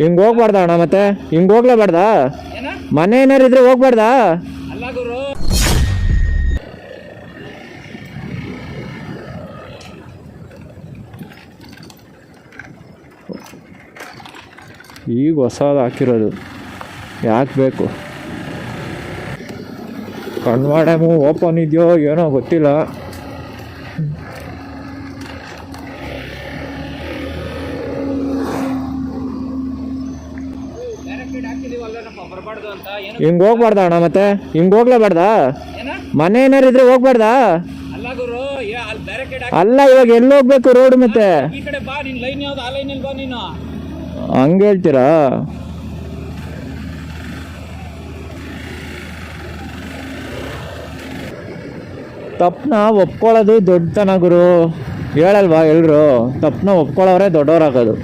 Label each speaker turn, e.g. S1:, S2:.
S1: ಹಿಂಗ್ ಹೋಗ್ಬಾರ್ದ ಅಣ್ಣ, ಮತ್ತೆ ಹಿಂಗ್ ಹೋಗ್ಲೇಬಾರ್ದ? ಮನೆ ಏನಾರು ಇದ್ರೆ ಹೋಗ್ಬಾರ್ದಾ? ಈಗ ಹೊಸದು ಹಾಕಿರೋದು ಯಾಕೆ ಬೇಕು? ಕಣ್ವ ಡ್ಯಾಮು ಓಪನ್ ಇದೆಯೋ ಏನೋ ಗೊತ್ತಿಲ್ಲ. ಹಿಂಗ್ ಹೋಗ್ಬಾರ್ದ ಅಣ್ಣ, ಮತ್ತೆ ಹಿಂಗ್ ಹೋಗ್ಲೇಬಾರ್ದಾ? ಮನೆ ಏನಾರು ಇದ್ರೆ ಹೋಗ್ಬಾರ್ದಾ? ಅಲ್ಲ, ಇವಾಗ ಎಲ್ಲಿ ಹೋಗ್ಬೇಕು ರೋಡ್? ಮತ್ತೆ ಹಂಗೆ ಹೇಳ್ತೀರಾ? ತಪ್ಪನ ಒಪ್ಕೊಳ್ಳೋದು ದೊಡ್ಡತನ ಗುರು, ಹೇಳಲ್ವಾ ಎಲ್ರು? ತಪ್ಪನ ಒಪ್ಕೊಳ್ಳೋರೆ ದೊಡ್ಡವರಾಗೋದು.